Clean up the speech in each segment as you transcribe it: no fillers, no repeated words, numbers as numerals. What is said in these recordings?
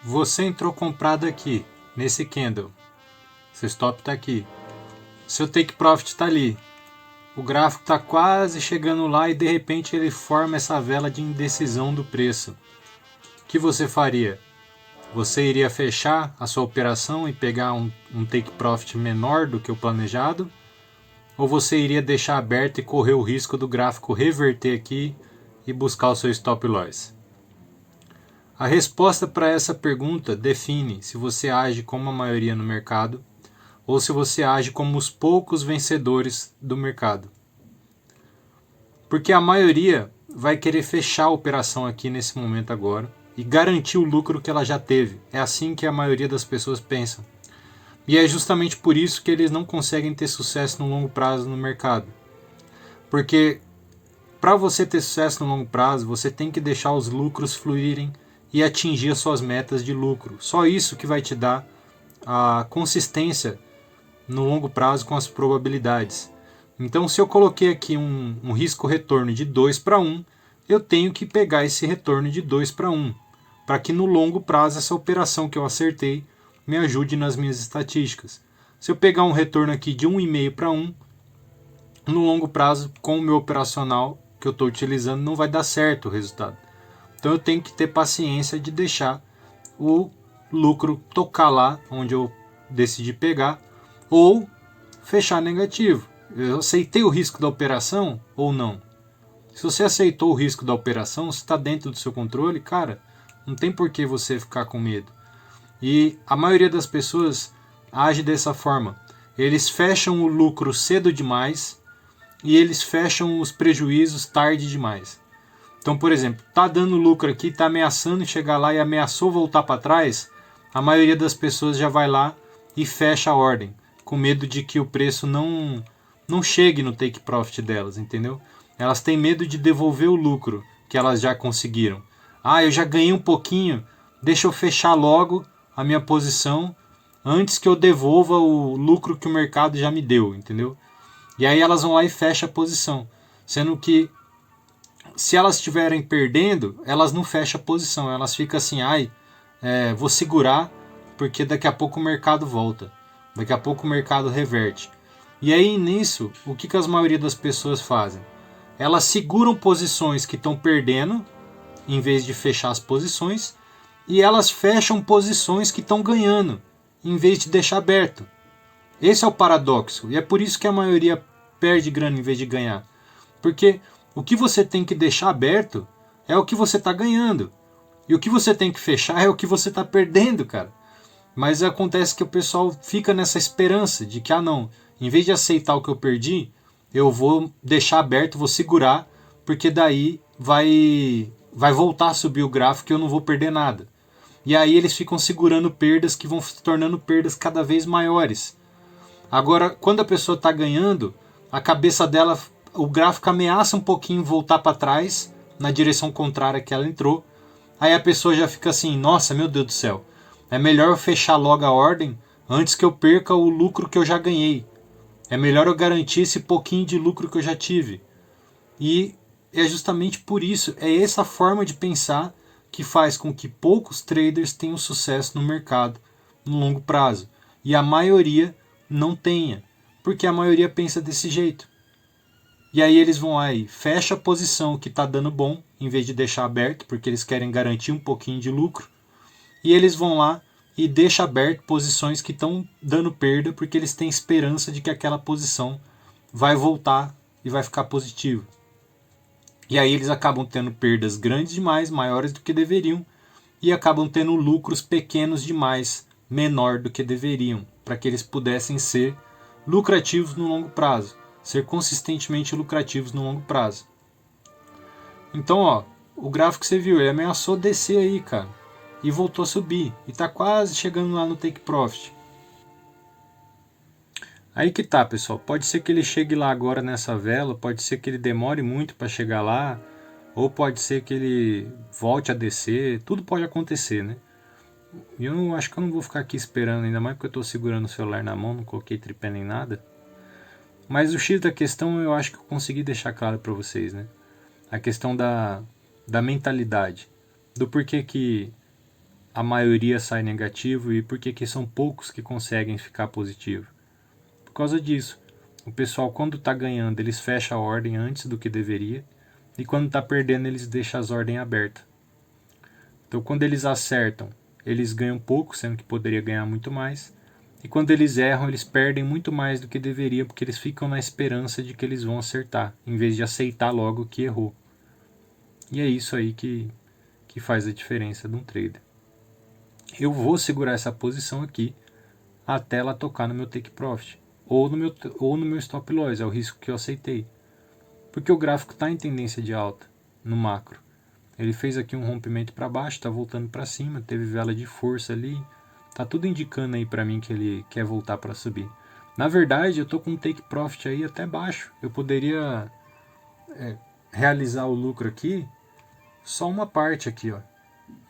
Você entrou comprado aqui, nesse candle. Seu stop está aqui. Seu take profit está ali. O gráfico está quase chegando lá e de repente ele forma essa vela de indecisão do preço. O que você faria? Você iria fechar a sua operação e pegar um take profit menor do que o planejado? Ou você iria deixar aberto e correr o risco do gráfico reverter aqui e buscar o seu stop loss? A resposta para essa pergunta define se você age como a maioria no mercado ou se você age como os poucos vencedores do mercado. Porque a maioria vai querer fechar a operação aqui nesse momento agora e garantir o lucro que ela já teve. É assim que a maioria das pessoas pensam. E é justamente por isso que eles não conseguem ter sucesso no longo prazo no mercado. Porque para você ter sucesso no longo prazo, você tem que deixar os lucros fluírem e atingir as suas metas de lucro. Só isso que vai te dar a consistência no longo prazo com as probabilidades. Então, se eu coloquei aqui um risco-retorno de 2 para 1, eu tenho que pegar esse retorno de 2 para 1, para que no longo prazo essa operação que eu acertei me ajude nas minhas estatísticas. Se eu pegar um retorno aqui de 1,5 para 1, no longo prazo, com o meu operacional que eu estou utilizando, não vai dar certo o resultado. Então eu tenho que ter paciência de deixar o lucro tocar lá onde eu decidi pegar, ou fechar negativo. Eu aceitei o risco da operação ou não? Se você aceitou o risco da operação, se está dentro do seu controle, cara, não tem por que você ficar com medo. E a maioria das pessoas age dessa forma. Eles fecham o lucro cedo demais e eles fecham os prejuízos tarde demais. Então, por exemplo, tá dando lucro aqui, tá ameaçando chegar lá e ameaçou voltar para trás, a maioria das pessoas já vai lá e fecha a ordem, com medo de que o preço não chegue no take profit delas, entendeu? Elas têm medo de devolver o lucro que elas já conseguiram. Ah, eu já ganhei um pouquinho, deixa eu fechar logo a minha posição antes que eu devolva o lucro que o mercado já me deu, entendeu? E aí elas vão lá e fecham a posição, sendo que se elas estiverem perdendo, elas não fecham a posição, elas ficam assim, vou segurar porque daqui a pouco o mercado volta, daqui a pouco o mercado reverte. E aí nisso, o que a maioria das pessoas fazem? Elas seguram posições que estão perdendo, em vez de fechar as posições, e elas fecham posições que estão ganhando, em vez de deixar aberto. Esse é o paradoxo, e é por isso que a maioria perde grana em vez de ganhar. Porque o que você tem que deixar aberto é o que você está ganhando. E o que você tem que fechar é o que você está perdendo, cara. Mas acontece que o pessoal fica nessa esperança de que, não, em vez de aceitar o que eu perdi, eu vou deixar aberto, vou segurar, porque daí vai voltar a subir o gráfico e eu não vou perder nada. E aí eles ficam segurando perdas que vão se tornando perdas cada vez maiores. Agora, quando a pessoa está ganhando, a cabeça dela, o gráfico ameaça um pouquinho voltar para trás, na direção contrária que ela entrou. Aí a pessoa já fica assim, nossa, meu Deus do céu, é melhor eu fechar logo a ordem antes que eu perca o lucro que eu já ganhei. É melhor eu garantir esse pouquinho de lucro que eu já tive. E é justamente por isso, é essa forma de pensar que faz com que poucos traders tenham sucesso no mercado no longo prazo. E a maioria não tenha, porque a maioria pensa desse jeito. E aí eles vão lá e fecha a posição que está dando bom, em vez de deixar aberto, porque eles querem garantir um pouquinho de lucro. E eles vão lá e deixam aberto posições que estão dando perda, porque eles têm esperança de que aquela posição vai voltar e vai ficar positivo. E aí eles acabam tendo perdas grandes demais, maiores do que deveriam, e acabam tendo lucros pequenos demais, menor do que deveriam, para que eles pudessem ser lucrativos no longo prazo, ser consistentemente lucrativos no longo prazo. Então, o gráfico que você viu, ele ameaçou descer aí, cara, e voltou a subir, e está quase chegando lá no take profit. Aí que tá, pessoal, pode ser que ele chegue lá agora nessa vela, pode ser que ele demore muito para chegar lá, ou pode ser que ele volte a descer, tudo pode acontecer, né? E eu acho que eu não vou ficar aqui esperando, ainda mais porque eu estou segurando o celular na mão, não coloquei tripé nem nada. Mas o X da questão eu acho que eu consegui deixar claro para vocês, né? A questão da mentalidade, do porquê que a maioria sai negativo e por que que são poucos que conseguem ficar positivo? Por causa disso. O pessoal, quando está ganhando, eles fecham a ordem antes do que deveria, e quando está perdendo, eles deixam as ordens abertas. Então, quando eles acertam, eles ganham pouco, sendo que poderia ganhar muito mais. E quando eles erram, eles perdem muito mais do que deveria, porque eles ficam na esperança de que eles vão acertar, em vez de aceitar logo que errou. E é isso aí que faz a diferença de um trader. Eu vou segurar essa posição aqui até ela tocar no meu take profit, ou no meu stop loss, é o risco que eu aceitei. Porque o gráfico está em tendência de alta no macro. Ele fez aqui um rompimento para baixo, está voltando para cima, teve vela de força ali, tá tudo indicando aí para mim que ele quer voltar para subir. Na verdade, eu tô com um take profit aí até baixo. Eu poderia realizar o lucro aqui, só uma parte aqui, ó,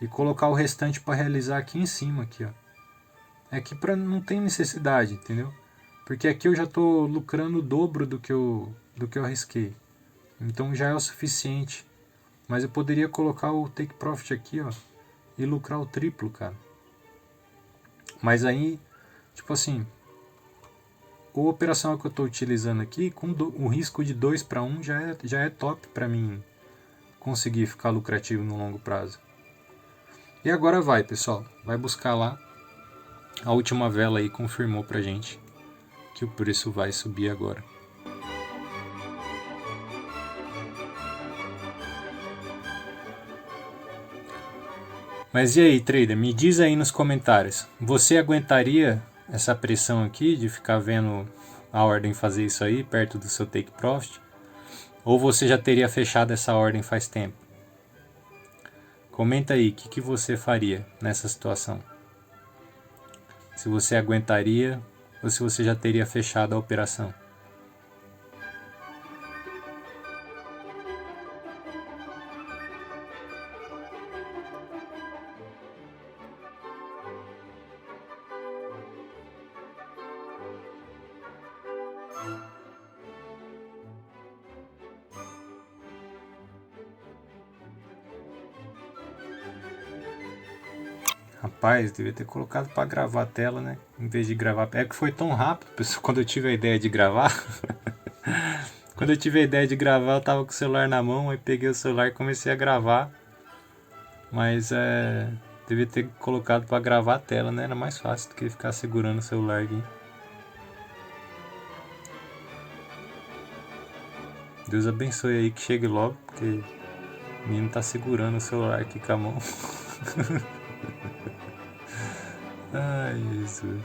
e colocar o restante para realizar aqui em cima aqui, ó. É que não tem necessidade, entendeu? Porque aqui eu já tô lucrando o dobro do que eu arrisquei. Então já é o suficiente. Mas eu poderia colocar o take profit aqui, ó, e lucrar o triplo, cara. Mas aí, tipo assim, a operação que eu estou utilizando aqui, com o risco de 2 para 1 já é top para mim conseguir ficar lucrativo no longo prazo. E agora vai, pessoal, vai buscar lá. A última vela aí confirmou pra gente que o preço vai subir agora. Mas e aí, trader, me diz aí nos comentários, você aguentaria essa pressão aqui de ficar vendo a ordem fazer isso aí perto do seu take profit? Ou você já teria fechado essa ordem faz tempo? Comenta aí o que você faria nessa situação. Se você aguentaria ou se você já teria fechado a operação. Rapaz, devia ter colocado para gravar a tela, né? Em vez de gravar. É que foi tão rápido, pessoal, quando eu tive a ideia de gravar. Quando eu tive a ideia de gravar, eu tava com o celular na mão, aí peguei o celular e comecei a gravar. Mas devia ter colocado para gravar a tela, né? Era mais fácil do que ficar segurando o celular aqui. Deus abençoe aí que chegue logo, porque o menino tá segurando o celular aqui com a mão. Ai, Jesus.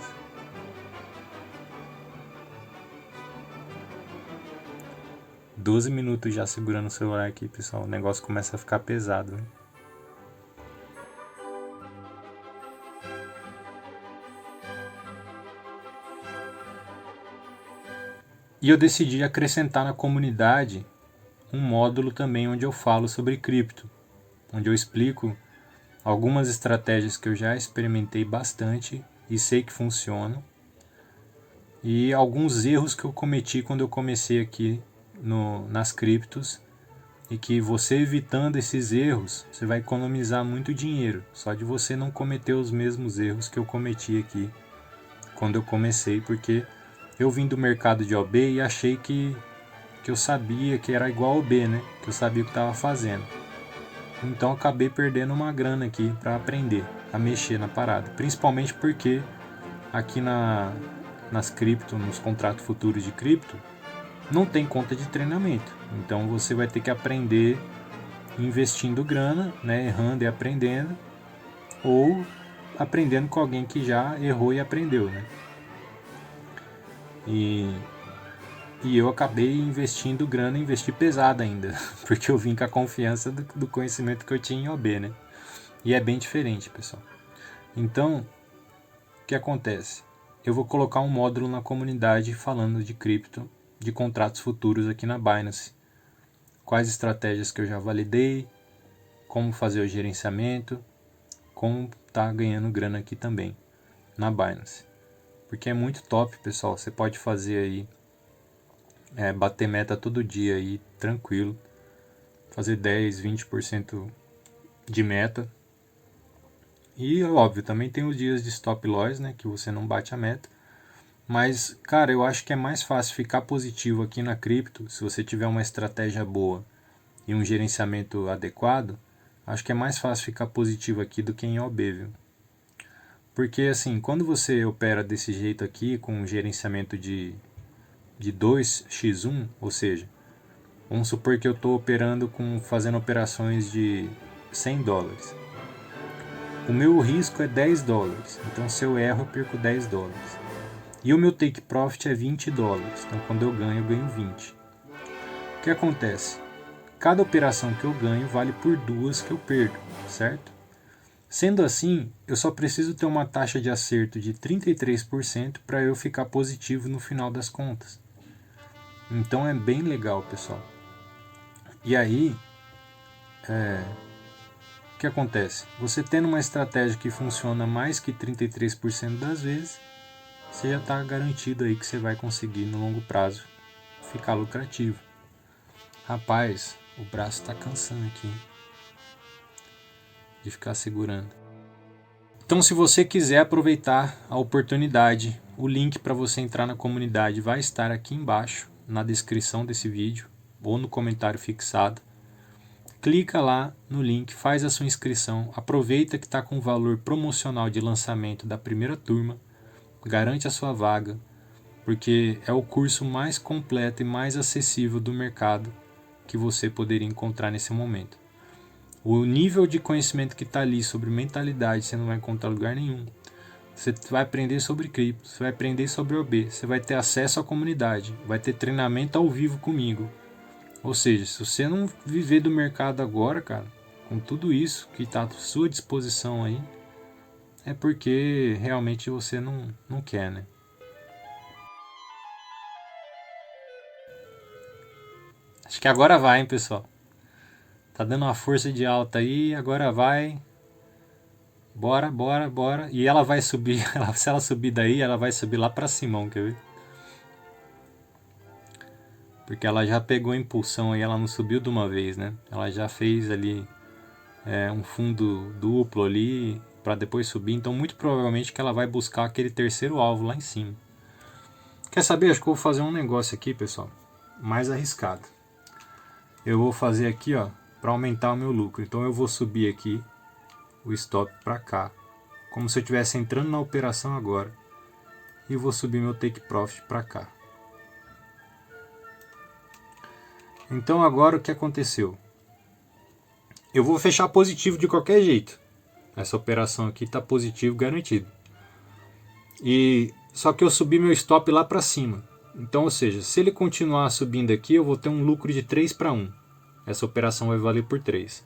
Doze minutos já segurando o celular aqui, pessoal. O negócio começa a ficar pesado, né? E eu decidi acrescentar na comunidade um módulo também onde eu falo sobre cripto, onde eu explico algumas estratégias que eu já experimentei bastante e sei que funcionam, e alguns erros que eu cometi quando eu comecei aqui nas criptos, e que você evitando esses erros, você vai economizar muito dinheiro, só de você não cometer os mesmos erros que eu cometi aqui quando eu comecei, porque eu vim do mercado de OB e achei que eu sabia que era igual ao B, né? Que eu sabia o que estava fazendo. Então acabei perdendo uma grana aqui para aprender a mexer na parada. Principalmente porque aqui nas cripto, nos contratos futuros de cripto, não tem conta de treinamento. Então você vai ter que aprender investindo grana, né? Errando e aprendendo, ou aprendendo com alguém que já errou e aprendeu, né? E eu acabei investindo grana, investi pesado ainda, porque eu vim com a confiança do conhecimento que eu tinha em OB, né? E é bem diferente, pessoal. Então, o que acontece? Eu vou colocar um módulo na comunidade falando de cripto, de contratos futuros aqui na Binance. Quais estratégias que eu já validei, como fazer o gerenciamento, como tá ganhando grana aqui também, na Binance. Porque é muito top, pessoal. Você pode fazer aí bater meta todo dia aí, tranquilo. Fazer 10, 20% de meta. E óbvio, também tem os dias de stop loss, né, que você não bate a meta. Mas, cara, eu acho que é mais fácil ficar positivo aqui na cripto, se você tiver uma estratégia boa e um gerenciamento adequado, acho que é mais fácil ficar positivo aqui do que em OB, viu? Porque, assim, quando você opera desse jeito aqui, com um gerenciamento de 2x1, ou seja, vamos supor que eu estou operando fazendo operações de $100. O meu risco é $10, então se eu erro eu perco $10. E o meu take profit é $20, então quando eu ganho 20. O que acontece? Cada operação que eu ganho vale por 2 que eu perco, certo? Sendo assim, eu só preciso ter uma taxa de acerto de 33% para eu ficar positivo no final das contas. Então é bem legal, pessoal. E aí, o que acontece? Você tendo uma estratégia que funciona mais que 33% das vezes, você já está garantido aí que você vai conseguir no longo prazo ficar lucrativo. Rapaz, o braço está cansando aqui de ficar segurando. Então, se você quiser aproveitar a oportunidade, o link para você entrar na comunidade vai estar aqui embaixo na descrição desse vídeo ou no comentário fixado. Clica lá no link, faz a sua inscrição, aproveita que está com o valor promocional de lançamento da primeira turma, garante a sua vaga, porque é o curso mais completo e mais acessível do mercado que você poderia encontrar nesse momento. O nível de conhecimento que está ali sobre mentalidade você não vai encontrar em lugar nenhum. Você vai aprender sobre cripto, você vai aprender sobre OB, você vai ter acesso à comunidade, vai ter treinamento ao vivo comigo. Ou seja, se você não viver do mercado agora, cara, com tudo isso que está à sua disposição aí, é porque realmente você não quer, né? Acho que agora vai, hein, pessoal. Tá dando uma força de alta aí, agora vai. Bora, bora, bora. E ela vai subir, se ela subir daí, ela vai subir lá pra cima, quer ver? Porque ela já pegou a impulsão aí, ela não subiu de uma vez, né? Ela já fez ali um fundo duplo ali para depois subir. Então, muito provavelmente que ela vai buscar aquele terceiro alvo lá em cima. Quer saber? Acho que eu vou fazer um negócio aqui, pessoal, mais arriscado. Eu vou fazer aqui, ó, para aumentar o meu lucro. Então, eu vou subir aqui o stop para cá, como se eu estivesse entrando na operação agora. E vou subir meu take profit para cá. Então agora o que aconteceu? Eu vou fechar positivo de qualquer jeito. Essa operação aqui está positivo garantido. E só que eu subi meu stop lá para cima. Então, ou seja, se ele continuar subindo aqui, eu vou ter um lucro de 3 para 1. Essa operação vai valer por 3.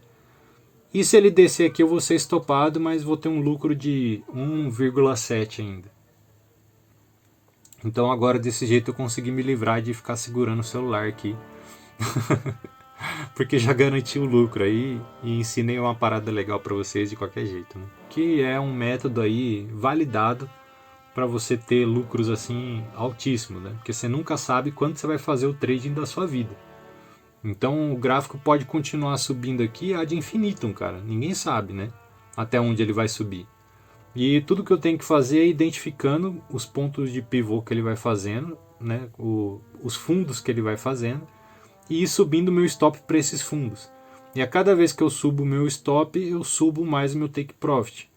E se ele descer aqui, eu vou ser estopado, mas vou ter um lucro de 1,7 ainda. Então agora desse jeito eu consegui me livrar de ficar segurando o celular aqui. Porque já garanti o lucro aí e ensinei uma parada legal para vocês de qualquer jeito, né? Que é um método aí validado para você ter lucros assim altíssimos, né? Porque você nunca sabe quando você vai fazer o trading da sua vida. Então o gráfico pode continuar subindo aqui ad infinitum, cara. Ninguém sabe, né? Até onde ele vai subir. E tudo que eu tenho que fazer é identificando os pontos de pivô que ele vai fazendo, né? Os fundos que ele vai fazendo e ir subindo meu stop para esses fundos. E a cada vez que eu subo o meu stop, eu subo mais o meu take profit.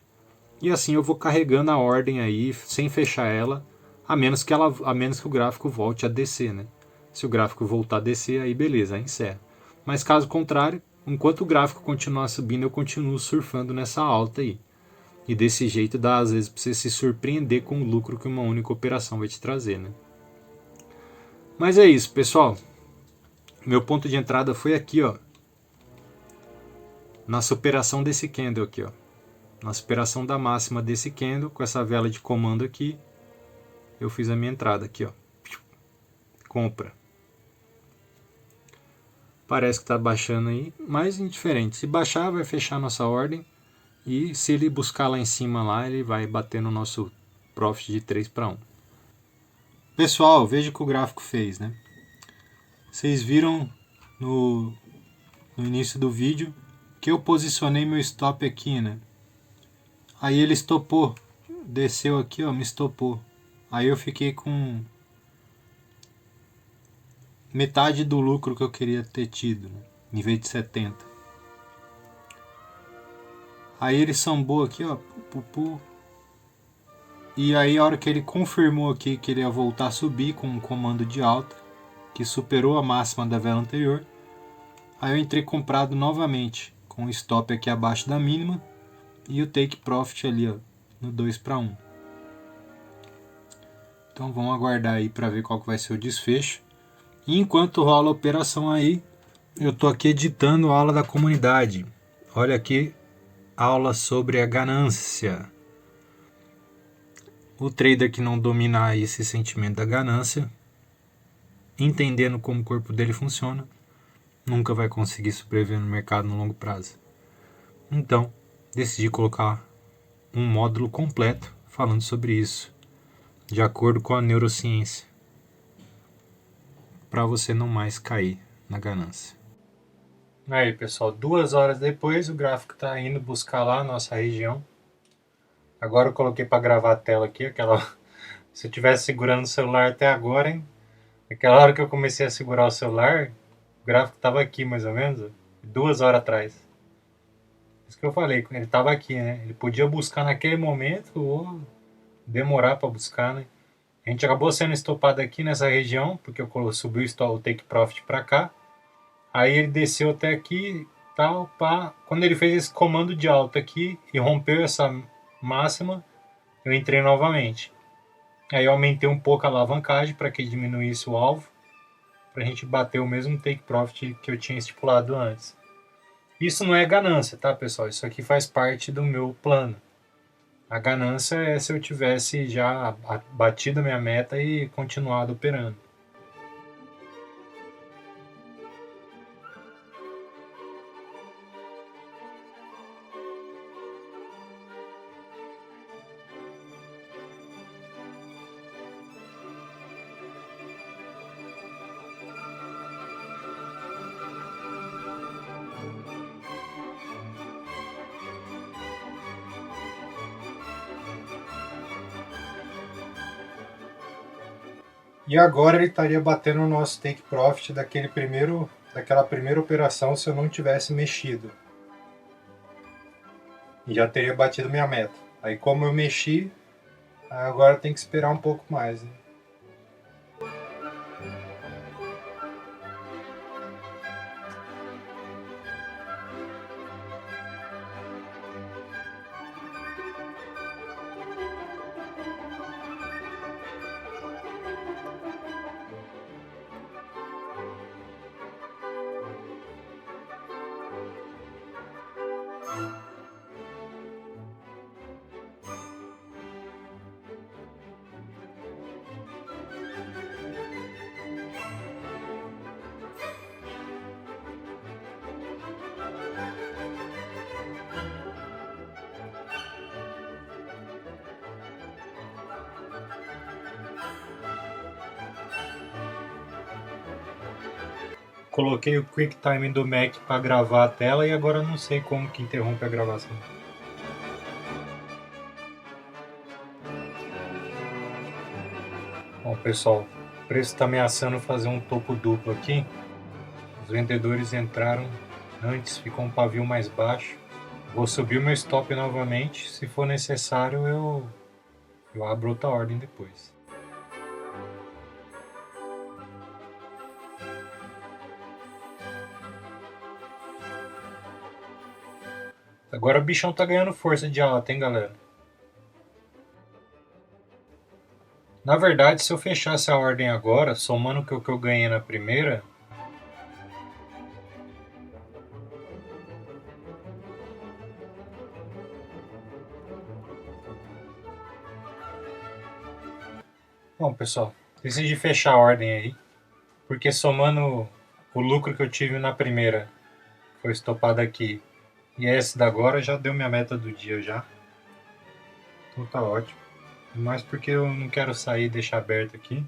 E assim eu vou carregando a ordem aí, sem fechar ela, a menos que o gráfico volte a descer, né? Se o gráfico voltar a descer, aí beleza, aí encerra. Mas caso contrário, enquanto o gráfico continuar subindo, eu continuo surfando nessa alta aí. E desse jeito dá às vezes para você se surpreender com o lucro que uma única operação vai te trazer, né? Mas é isso, pessoal. Meu ponto de entrada foi aqui, ó. Na superação desse candle aqui, ó. Na superação da máxima desse candle, com essa vela de comando aqui, eu fiz a minha entrada aqui, ó. Compra. Parece que está baixando aí, mas indiferente. Se baixar, vai fechar a nossa ordem. E se ele buscar lá em cima, lá, ele vai bater no nosso profit de 3 para 1. Pessoal, veja o que o gráfico fez, né? Vocês viram no início do vídeo que eu posicionei meu stop aqui, né? Aí ele estopou, desceu aqui, ó, me estopou. Aí eu fiquei com metade do lucro que eu queria ter tido, né? Em vez de 70. Aí ele sambou aqui, ó, e aí a hora que ele confirmou aqui que ele ia voltar a subir com um comando de alta, que superou a máxima da vela anterior, aí eu entrei comprado novamente, com o stop aqui abaixo da mínima e o take profit ali, ó, no 2-1. Então vamos aguardar aí para ver qual que vai ser o desfecho. E enquanto rola a operação aí, eu tô aqui editando a aula da comunidade. Olha aqui, aula sobre a ganância. O trader que não dominar esse sentimento da ganância, entendendo como o corpo dele funciona, nunca vai conseguir sobreviver no mercado no longo prazo. Então, decidi colocar um módulo completo falando sobre isso, de acordo com a neurociência, para você não mais cair na ganância. Aí, pessoal, 2 horas depois o gráfico está indo buscar lá a nossa região. Agora eu coloquei para gravar a tela aqui, se eu estivesse segurando o celular até agora, hein? Aquela hora que eu comecei a segurar o celular, o gráfico estava aqui mais ou menos, 2 horas atrás. Isso que eu falei, ele estava aqui, né? Ele podia buscar naquele momento ou demorar para buscar, né? A gente acabou sendo estopado aqui nessa região, porque eu subi o take profit para cá. Aí ele desceu até aqui, tal, pá. Quando ele fez esse comando de alta aqui e rompeu essa máxima, eu entrei novamente. Aí eu aumentei um pouco a alavancagem para que diminuísse o alvo, para a gente bater o mesmo take profit que eu tinha estipulado antes. Isso não é ganância, tá, pessoal? Isso aqui faz parte do meu plano. A ganância é se eu tivesse já batido a minha meta e continuado operando. E agora ele estaria batendo o nosso take profit daquela primeira operação se eu não tivesse mexido. E já teria batido minha meta. Aí como eu mexi, agora tem que esperar um pouco mais, né? Coloquei o QuickTime do Mac para gravar a tela e agora não sei como que interrompe a gravação. Bom, pessoal, o preço está ameaçando fazer um topo duplo aqui. Os vendedores entraram antes, ficou um pavio mais baixo. Vou subir o meu stop novamente. Se for necessário, eu abro outra ordem depois. Agora o bichão tá ganhando força de alta, hein, galera? Na verdade, se eu fechasse a ordem agora, somando o que eu ganhei na primeira, bom, pessoal, decidi fechar a ordem aí, porque somando o lucro que eu tive na primeira, foi estopado aqui, e esse da agora já deu minha meta do dia já. Então tá ótimo. Mas porque eu não quero sair e deixar aberto aqui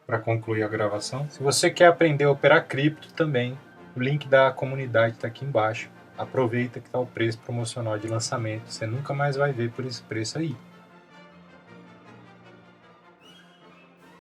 para concluir a gravação. Se você quer aprender a operar cripto também, o link da comunidade está aqui embaixo. aproveita que está o preço promocional de lançamento. Você nunca mais vai ver por esse preço aí.